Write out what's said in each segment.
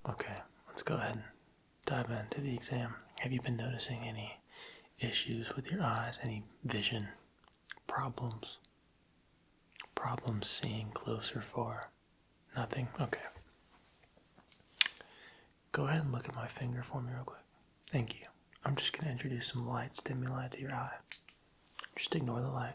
Okay, let's go ahead and dive into the exam. Have you been noticing any issues with your eyes? Any vision problems? Problems seeing close or far? Nothing? Okay. Go ahead and look at my finger for me real quick. Thank you. I'm just going to introduce some light stimuli to your eye. Just ignore the light.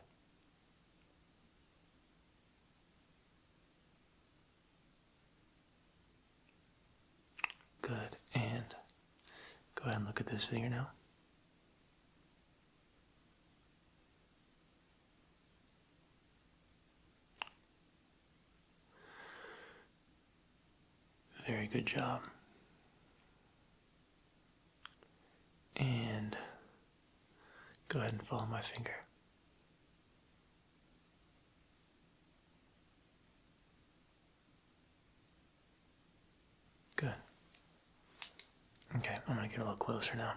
Good. And go ahead and look at this finger now. Very good job. And go ahead and follow my finger. Good. Okay, I'm going to get a little closer now.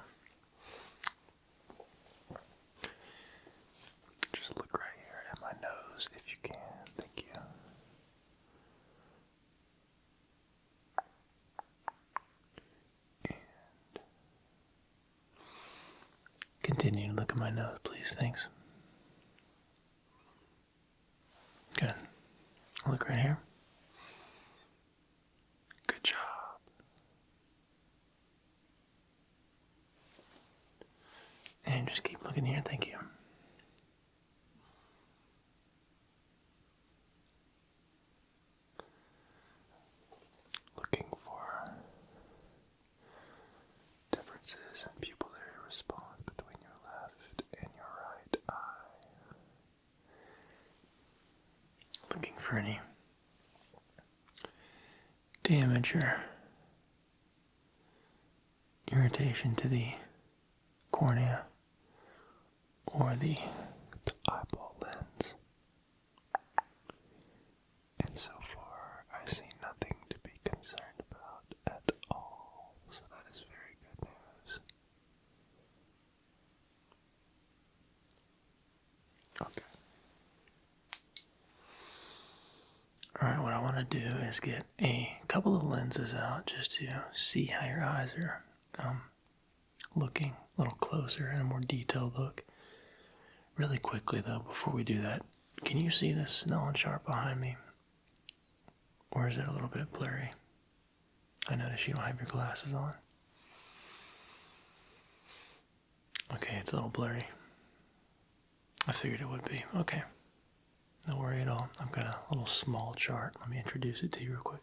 Just look right here at my nose if you can. Thank you. And continue to look at my nose, please. Thanks. Good. Look right here. Good job. And just keep looking here. Thank you. Looking for differences in pupillary response between your left and your right eye. Looking for any damage or irritation to the cornea or the eyeball lens. And so far, I see nothing to be concerned about at all. So that is very good news. Okay. Alright, what I want to do is get a couple of lenses out just to see how your eyes are looking a little closer and a more detailed look. Really quickly though, before we do that, can you see this Snellen chart behind me? Or is it a little bit blurry? I notice you don't have your glasses on. Okay, it's a little blurry. I figured it would be. Okay. No worry at all. I've got a little small chart. Let me introduce it to you real quick.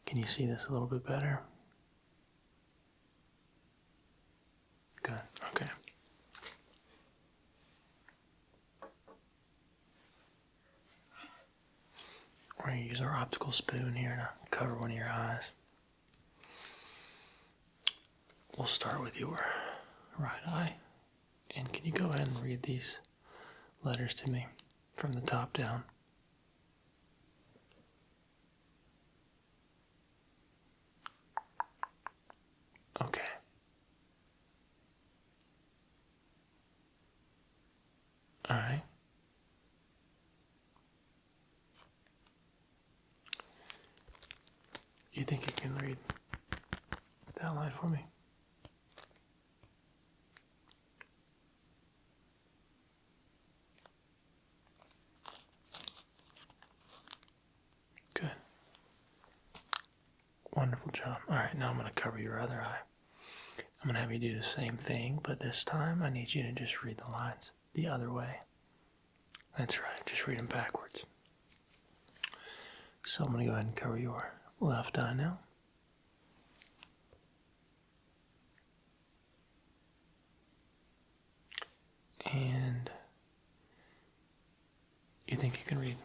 Can you see this a little bit better? Good. Okay. We're going to use our optical spoon here to cover one of your eyes. We'll start with your right eye. And can you go ahead and read these letters to me from the top down? Okay. All right. You think you can read that line for me? Good. Wonderful job. All right, now I'm going to cover your other eye. I'm going to have you do the same thing, but this time I need you to just read the lines the other way. That's right, just read them backwards. So I'm going to go ahead and cover your left eye now. And you think you can read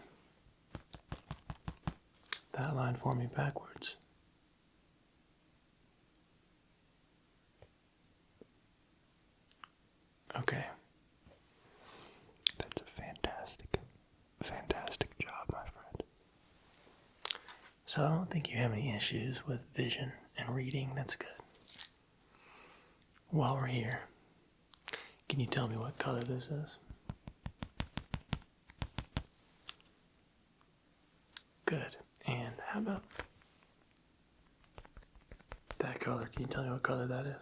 that line for me backwards? Okay. That's a fantastic job, my friend. So I don't think you have any issues with vision and reading. That's good. While we're here, can you tell me what color this is? Good. And how about that color? Can you tell me what color that is?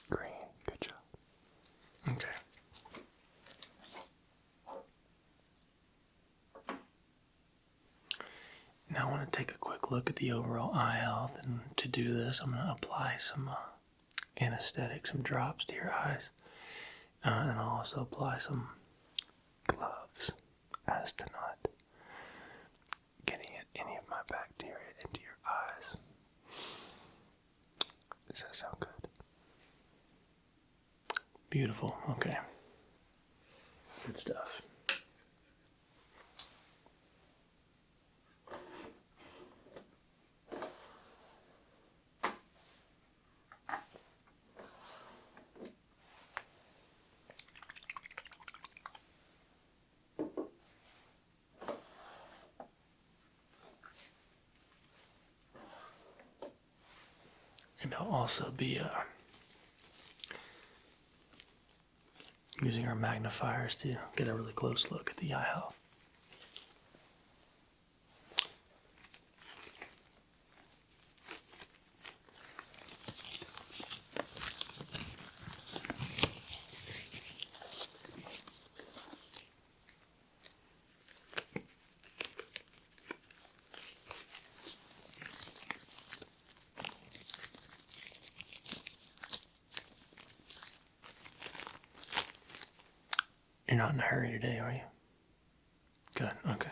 Green. Good job. Okay. Now I want to take a quick look at the overall eye health, and to do this I'm going to apply some anesthetic, some drops to your eyes, and I'll also apply some gloves as to not getting any of my bacteria into your eyes. Does that sound good? Beautiful. Okay. Good stuff. And I'll also be using our magnifiers to get a really close look at the eye health. You're not in a hurry today, are you? Good, okay.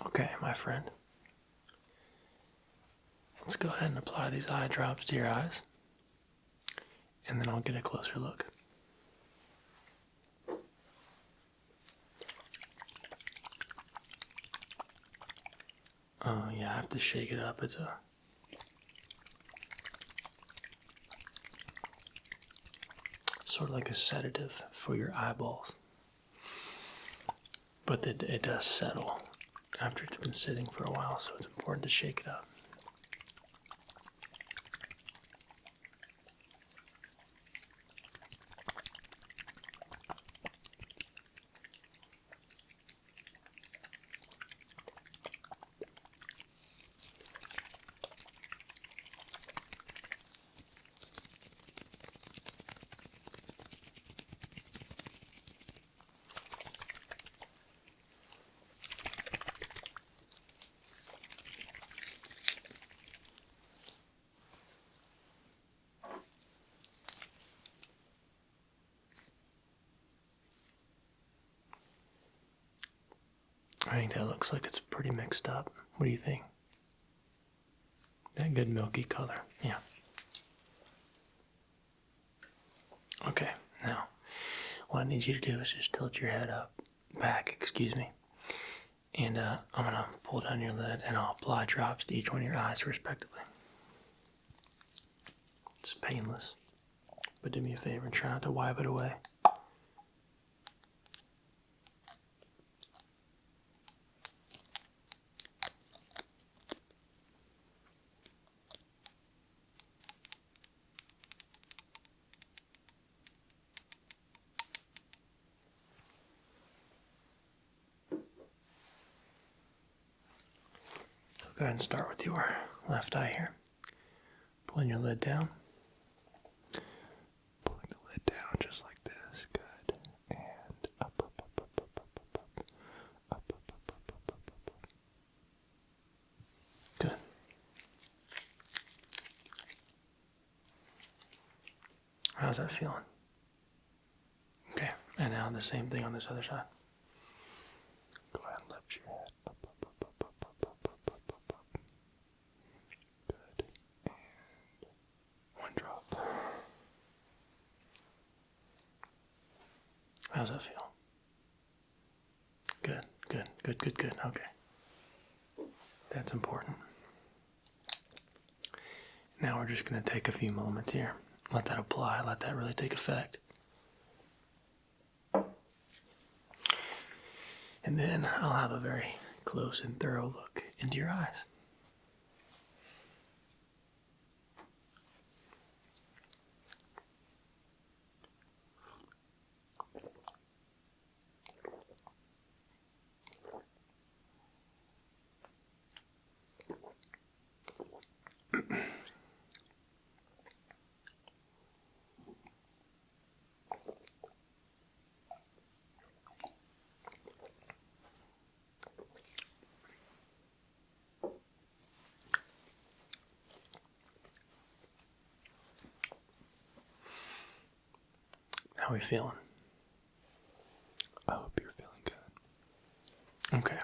Okay, my friend. Let's go ahead and apply these eye drops to your eyes, and then I'll get a closer look. Oh, yeah, I have to shake it up. It's sort of like a sedative for your eyeballs. But it does settle after it's been sitting for a while, so it's important to shake it up. I think that looks like it's pretty mixed up. What do you think? That good milky color. Yeah. Okay, now what I need you to do is just tilt your head back, excuse me. And I'm going to pull down your lid and I'll apply drops to each one of your eyes respectively. It's painless, but do me a favor and try not to wipe it away. Go ahead and start with your left eye here. Pulling your lid down. Pulling the lid down just like this. Good. And up, up, up, up, up, up, up, up. Up, up, up, up, up, up, up, up. Good. How's that feeling? Okay. And now the same thing on this other side. Go ahead and lift your head. Up, up, up, up, up, up, up, up, up, up, up. Good. And one drop. How's that feel? Good, good, good, good, good. Okay. That's important. Now we're just going to take a few moments here. Let that apply. Let that really take effect. And then I'll have a very close and thorough look into your eyes. How are we feeling? I hope you're feeling good. Okay.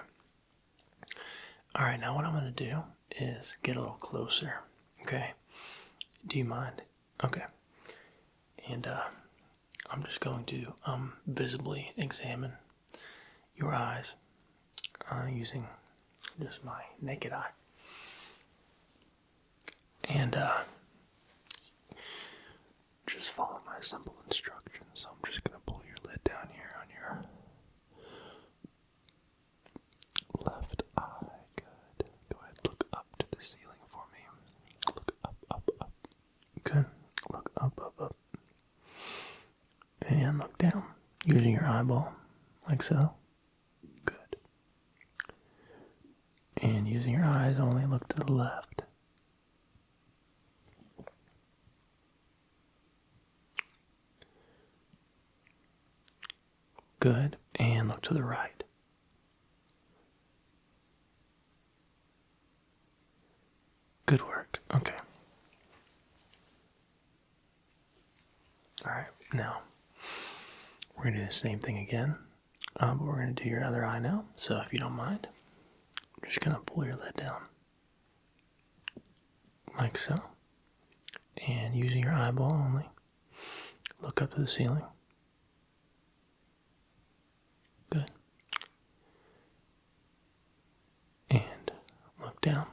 All right, now what I'm going to do is get a little closer. Okay. Do you mind? Okay. And I'm just going to visibly examine your eyes using just my naked eye. And just follow my simple instructions. So I'm just going to pull your lid down here on your left eye. Good. Go ahead, look up to the ceiling for me. Look up, up, up. Good. Look up, up, up. And look down using your eyeball, like so. Good. And using your eyes, only look to the left. Good. And look to the right. Good work. Okay. All right. Now, we're going to do the same thing again, but we're going to do your other eye now. So if you don't mind, I'm just going to pull your lid down, like so. And using your eyeball only, look up to the ceiling. Good. And look down.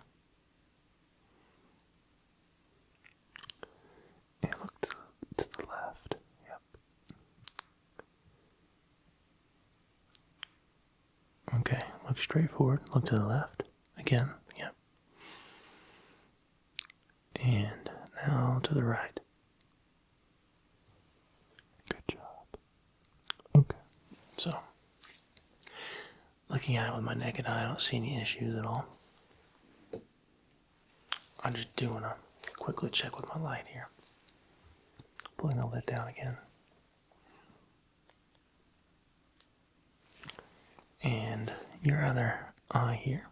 And look to the left. Yep. Okay, look straight forward. Look to the left. Again. Yep. And now to the right. Good job. Okay. So, looking at it with my naked eye, I don't see any issues at all. I just do want to quickly check with my light here. Pulling the lid down again. And your other eye here.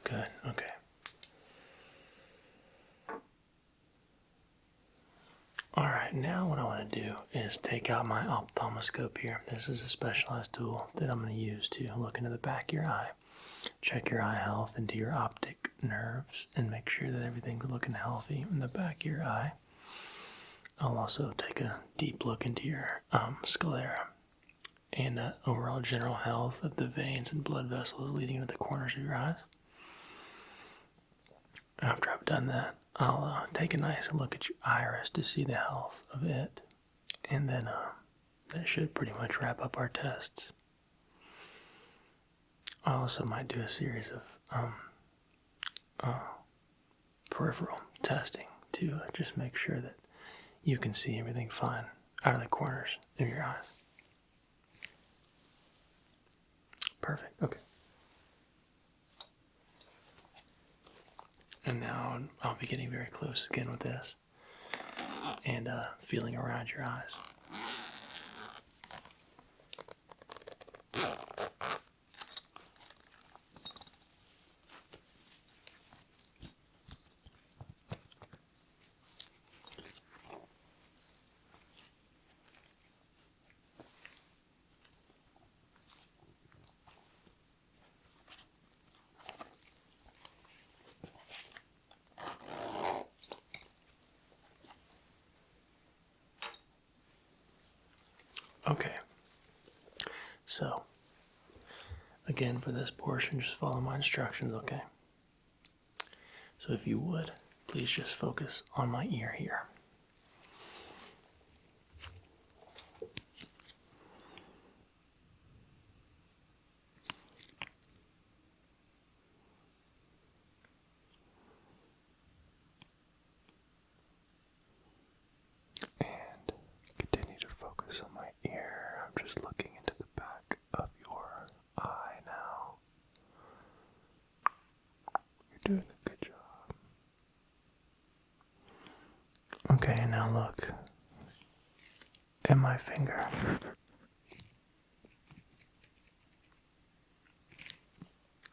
Good, okay. Alright, now what I want to do is take out my ophthalmoscope here. This is a specialized tool that I'm going to use to look into the back of your eye, check your eye health into your optic nerves, and make sure that everything's looking healthy in the back of your eye. I'll also take a deep look into your sclera and overall general health of the veins and blood vessels leading to the corners of your eyes. After I've done that, I'll take a nice look at your iris to see the health of it, and then that should pretty much wrap up our tests. I also might do a series of peripheral testing to just make sure that you can see everything fine out of the corners of your eyes. Perfect. Okay. And now I'll be getting very close again with this and feeling around your eyes. Okay. So, again, for this portion, just follow my instructions, okay? So if you would, please just focus on my ear here. And continue to focus on my ear. I'm just looking into the back of your eye now. You're doing a good job. Okay, now look at my finger.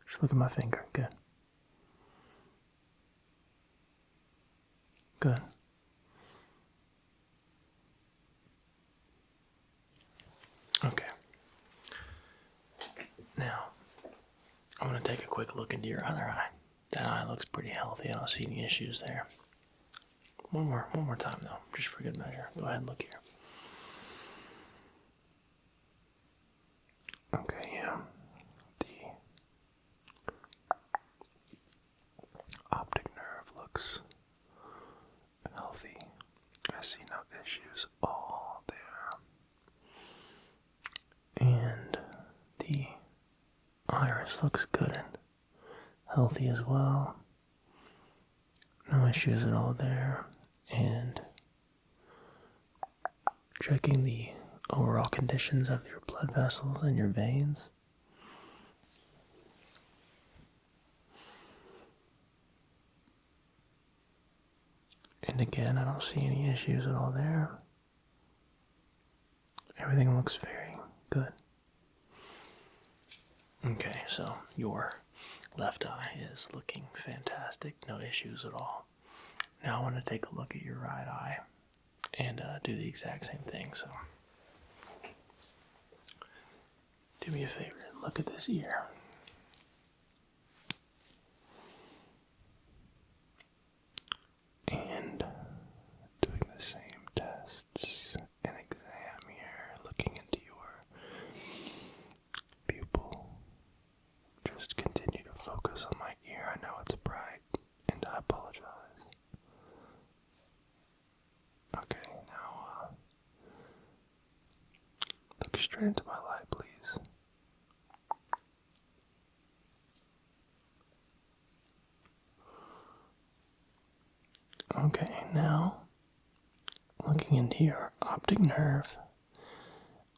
Just look at my finger. Good. Good. Okay. Now, I'm going to take a quick look into your other eye. That eye looks pretty healthy. I don't see any issues there. One more time though, just for good measure. Go ahead and look here. Okay, yeah. The optic nerve looks healthy. I see no issues at all there. And the iris looks good and healthy as well. No issues at all there. And checking the overall conditions of your blood vessels and your veins. And again, I don't see any issues at all there. Everything looks very good. Okay, so your left eye is looking fantastic. No issues at all. Now I want to take a look at your right eye and do the exact same thing. So do me a favor, look at this ear. And doing the same tests and exam here, looking into your pupil. Just continue to focus on my ear. I know it's bright, and I apologize. Okay, now look straight into my light, please. Okay, now looking into your optic nerve,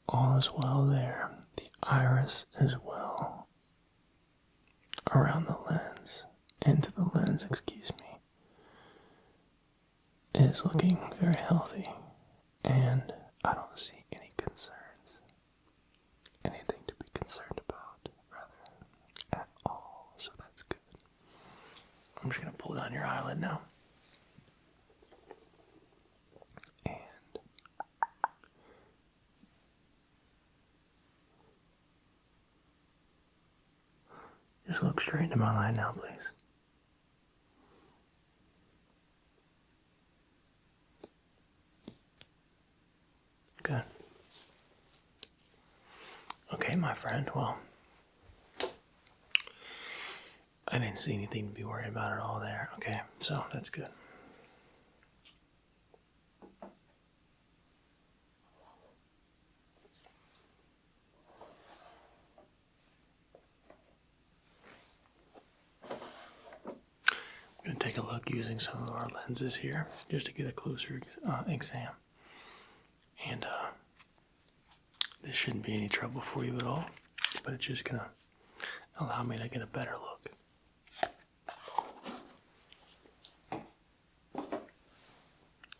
all is well there. The iris as well. Around the lens, into the lens, excuse me, is looking very healthy, and I don't see any concerns. Anything to be concerned about, rather, at all, so that's good. I'm just going to pull down your eyelid now. And Just look straight into my eye now, please. Good. Okay, my friend, well, I didn't see anything to be worried about at all there. Okay, so that's good. I'm going to take a look using some of our lenses here just to get a closer exam. And this shouldn't be any trouble for you at all, but it's just going to allow me to get a better look.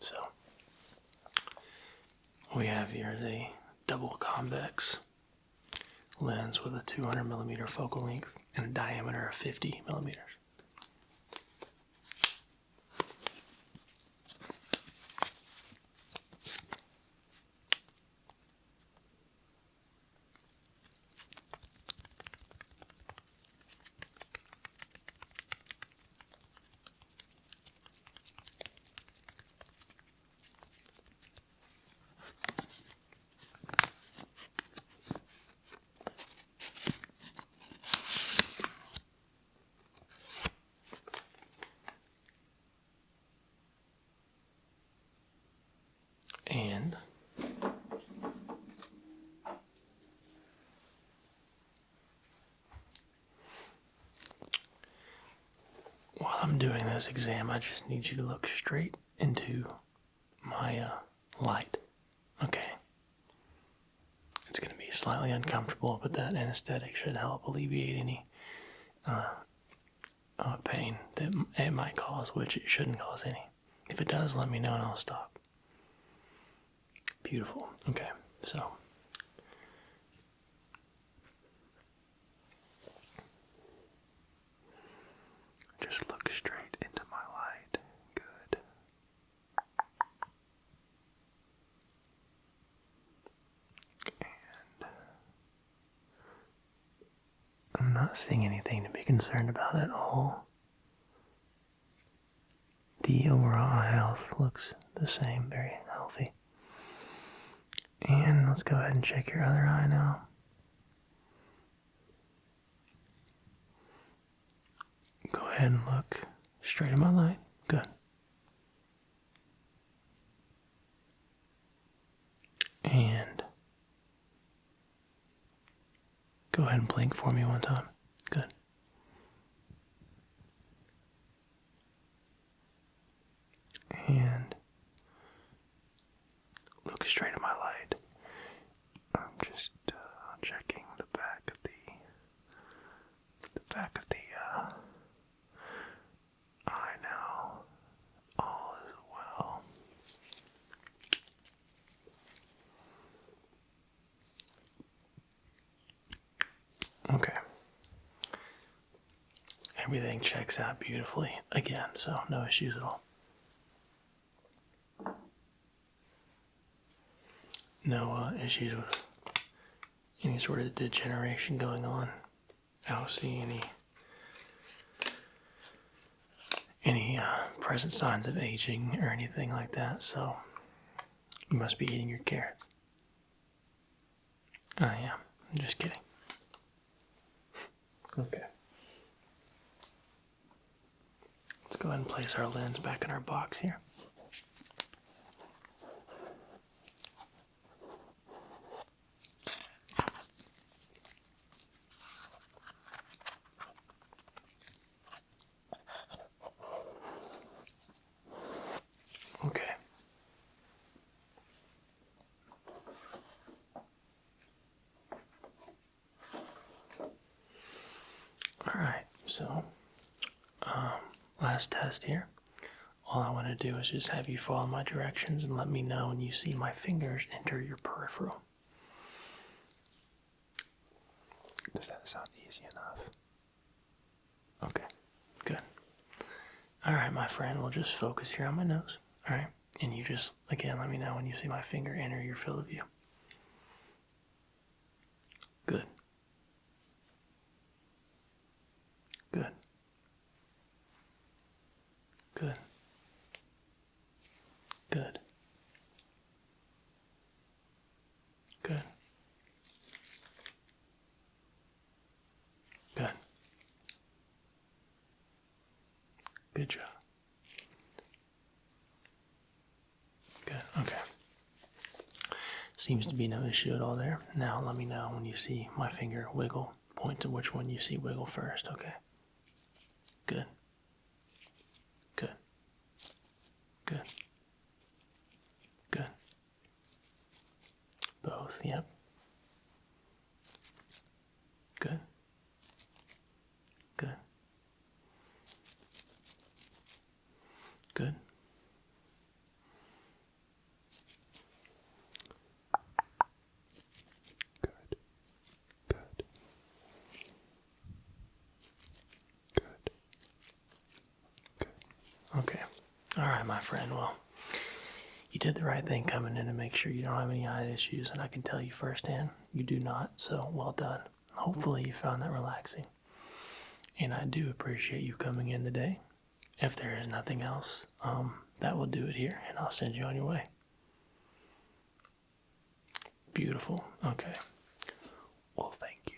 So, what we have here is a double convex lens with a 200 millimeter focal length and a diameter of 50 millimeters. And while I'm doing this exam, I just need you to look straight into my light. Okay. It's going to be slightly uncomfortable, but that anesthetic should help alleviate any pain that it might cause, which it shouldn't cause any. If it does, let me know and I'll stop. Beautiful. Okay, so just look straight into my light. Good. And I'm not seeing anything to be concerned about at all. The overall health looks the same, very healthy. And let's go ahead and check your other eye now. Go ahead and look straight in my light. Good. And go ahead and blink for me one time. Good. And look straight at my light. I'm just checking the back of the eye now. All is well. Okay. Everything checks out beautifully again, so no issues at all. No issues with any sort of degeneration going on. I don't see any present signs of aging or anything like that, so you must be eating your carrots. I am. I'm just kidding. Okay. Let's go ahead and place our lens back in our box here. Okay. Alright, so last test here. All I want to do is just have you follow my directions and let me know when you see my fingers enter your peripheral. Does that sound easy enough? Okay, good. Alright, my friend, we'll just focus here on my nose. Alright, and you just, again, let me know when you see my finger enter your field of view. Good. Good. Good. Good. Good. Good. Good job. Good. Okay. Seems to be no issue at all there. Now let me know when you see my finger wiggle. Point to which one you see wiggle first, okay? Good. Good. Good. Good. Both, yep. Good. Good. Good. Good. Good. Okay. All right, my friend. Well, you did the right thing coming in to make sure you don't have any eye issues, and I can tell you firsthand, you do not, so well done. Hopefully you found that relaxing. And I do appreciate you coming in today. If there is nothing else, that will do it here, and I'll send you on your way. Beautiful. Okay. Well, thank you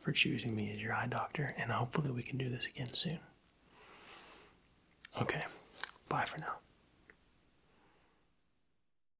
for choosing me as your eye doctor, and hopefully we can do this again soon. Okay. Bye for now.